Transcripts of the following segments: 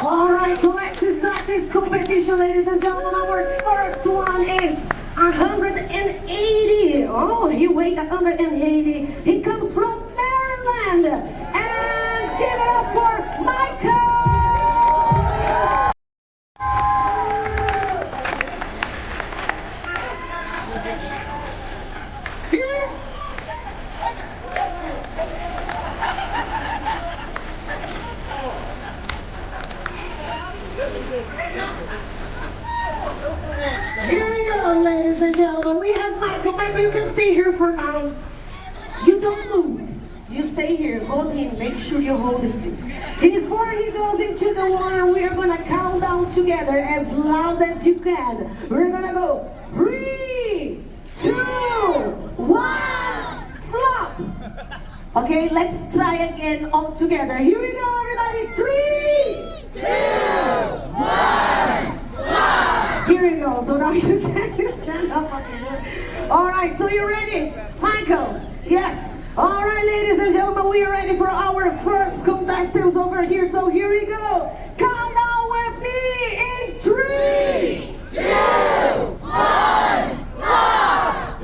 Alright, so let's start this competition, ladies and gentlemen. Our first one is 180. Oh, he weighed 180. He comes from Maryland. And give it up for Michael! Here we go, ladies and gentlemen. We have Michael. Michael, you can stay here for now. You don't move. You stay here. Hold him. Make sure you hold him. Before he goes into the water, we are going to count down together as loud as you can. We're going to go 3, 2, 1, flop. Okay, let's try again all together. Here we go, everybody. 3, 2, 1. Here we go. So now you can stand up on here. All right, so you ready? Michael, yes. All right, ladies and gentlemen, we are ready for our first contestants over here. So here we go. Count down with me in 3, 2, 1, flop.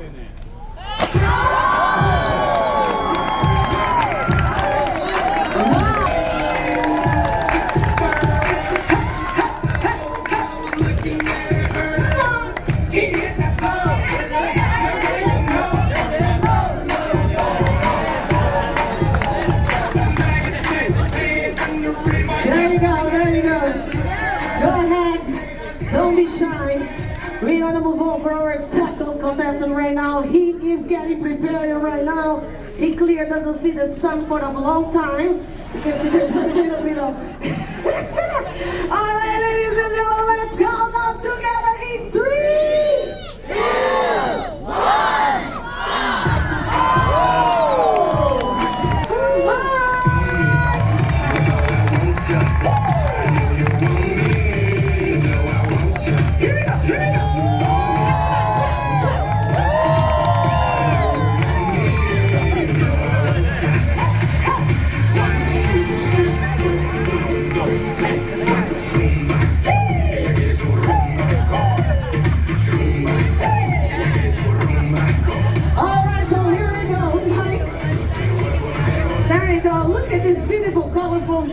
Don't be shy. We're gonna move on for our second contestant right now. He is getting prepared right now. He clearly doesn't see the sun for a long time. You can see there's a little bit of... All right, ladies and gentlemen, let's count down together in 3, 2, 1.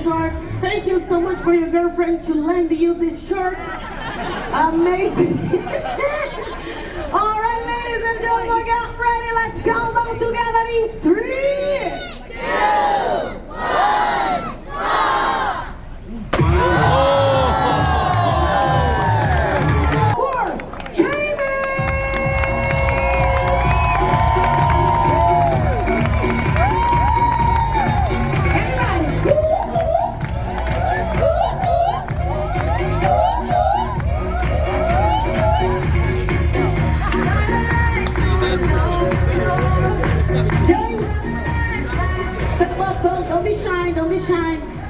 Shorts. Thank you so much for your girlfriend to lend you these shorts. Amazing. All right, ladies and gentlemen, get ready. Let's count down together in 3, 2, 1,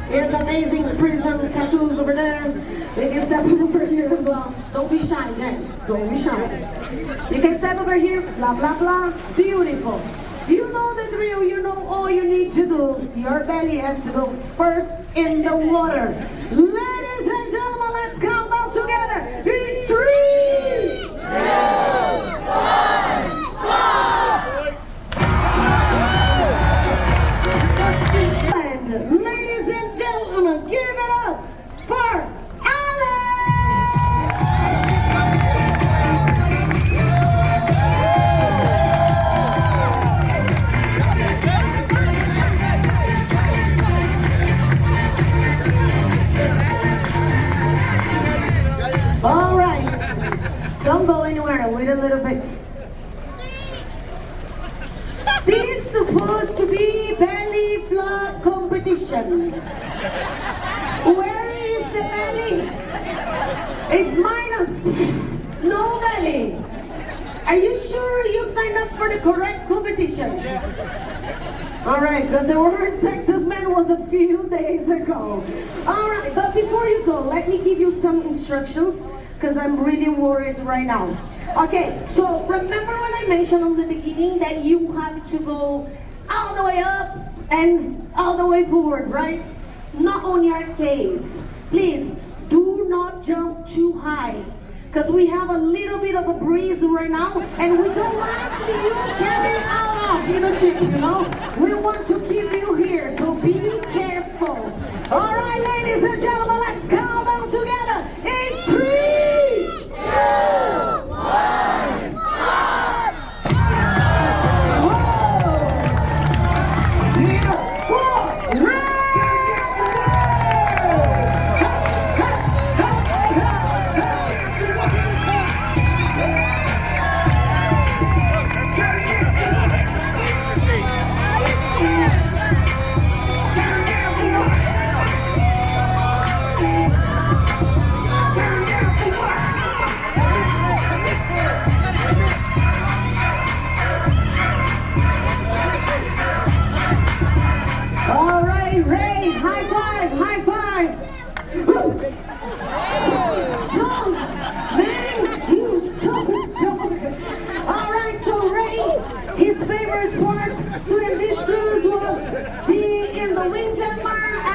There's amazing prison tattoos over there. They can step over here as well. Don't be shy, James. Don't be shy. You can step over here. Blah, blah, blah. Beautiful. You know the drill. You know all you need to do. Your belly has to go first in the water. Ladies and gentlemen, let's count down together. In 3, 2, 1, flop! Ladies and gentlemen, give it up for all right, don't go anywhere, wait a little bit. This is supposed to be belly flop competition. Where is the belly? It's minus. No belly. Are you sure you signed up for the correct competition? Alright, because the word sexist man was a few days ago. Alright, but before you go, let me give you some instructions, because I'm really worried right now. Okay, so remember when I mentioned on the beginning that you have to go all the way up and all the way forward, right? Not on your case. Please, do not jump too high. Because we have a little bit of a breeze right now, and we don't want you carrying out of the ship, you know? We want to keep you here, so be careful. All right, ladies and gentlemen, let's count down together in 3, 2, 1.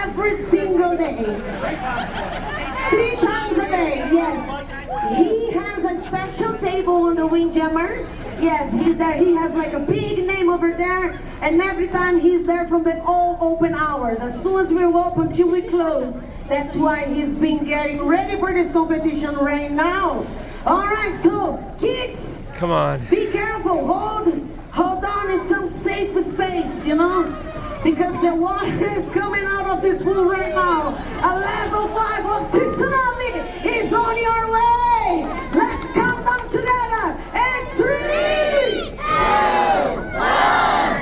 Every single day. 3 times a day, yes. He has a special table on the Windjammer. Yes, he's there. He has like a big name over there. And every time he's there from the all open hours. As soon as we're open until we close. That's why he's been getting ready for this competition right now. Alright, so kids. Come on. Be careful. Hold on in some safe space, you know? Because the water is coming out of this pool right now. A level 5 of tsunami is on your way. Let's count down together. And 3, 2, 1,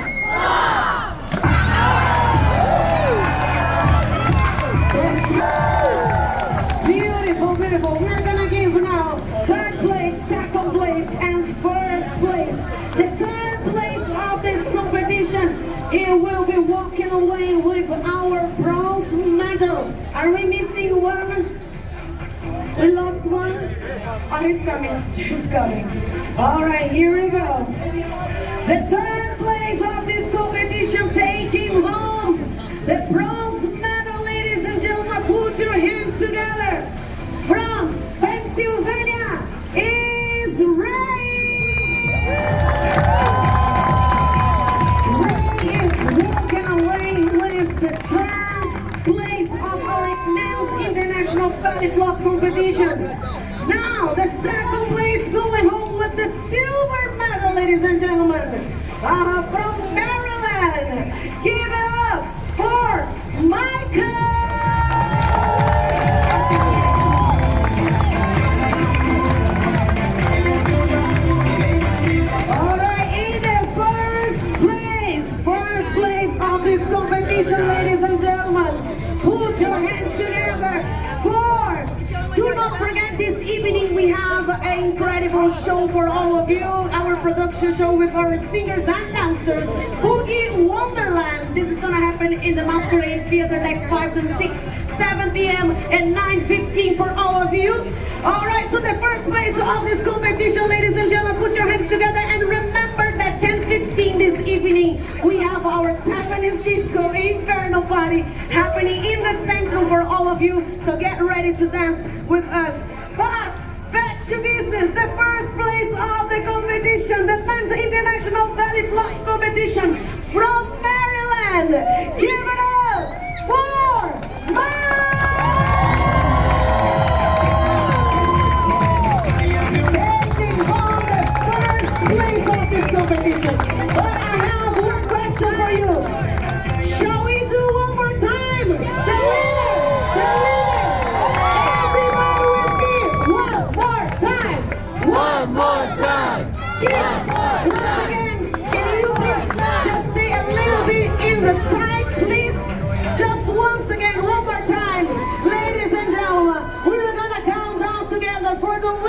Beautiful, beautiful. We're gonna give now 3rd place, 2nd place, and 1st place. The 3rd place of this competition. He will be walking away with our bronze medal. Are we missing one? We lost one? Oh, he's coming. He's coming. All right, here we go. The 3rd place of this competition, taking home the bronze medal, ladies and gentlemen. Put your hands together. From Pennsylvania is Ray. Walking away with the 3rd place of our men's international belly flop competition. Now the 2nd place going home with the silver medal, ladies and gentlemen, from Maryland. Give it up for Michael. This competition, ladies and gentlemen, put your hands together for, do not forget this evening we have an incredible show for all of you, our production show with our singers and dancers, Boogie Wonderland. This is gonna happen in the Masquerade Theater next 5 and 6, 7 p.m. and 9:15 for all of you. Alright, so the 1st place of this competition, ladies and gentlemen, put your hands together and remember that 10:15 this evening we have our 7's Disco Inferno party happening in the central for all of you, so get ready to dance with us. But back to business, the 1st place of the competition, the Men's International Belly Flop Competition from Maryland. Give it up for Mike! Taking home the 1st place of this competition. But I have one question for you. Shall we do one more time? The winner! Everybody with me! One more time! One more time! Kids, once again, can you please just stay a little for the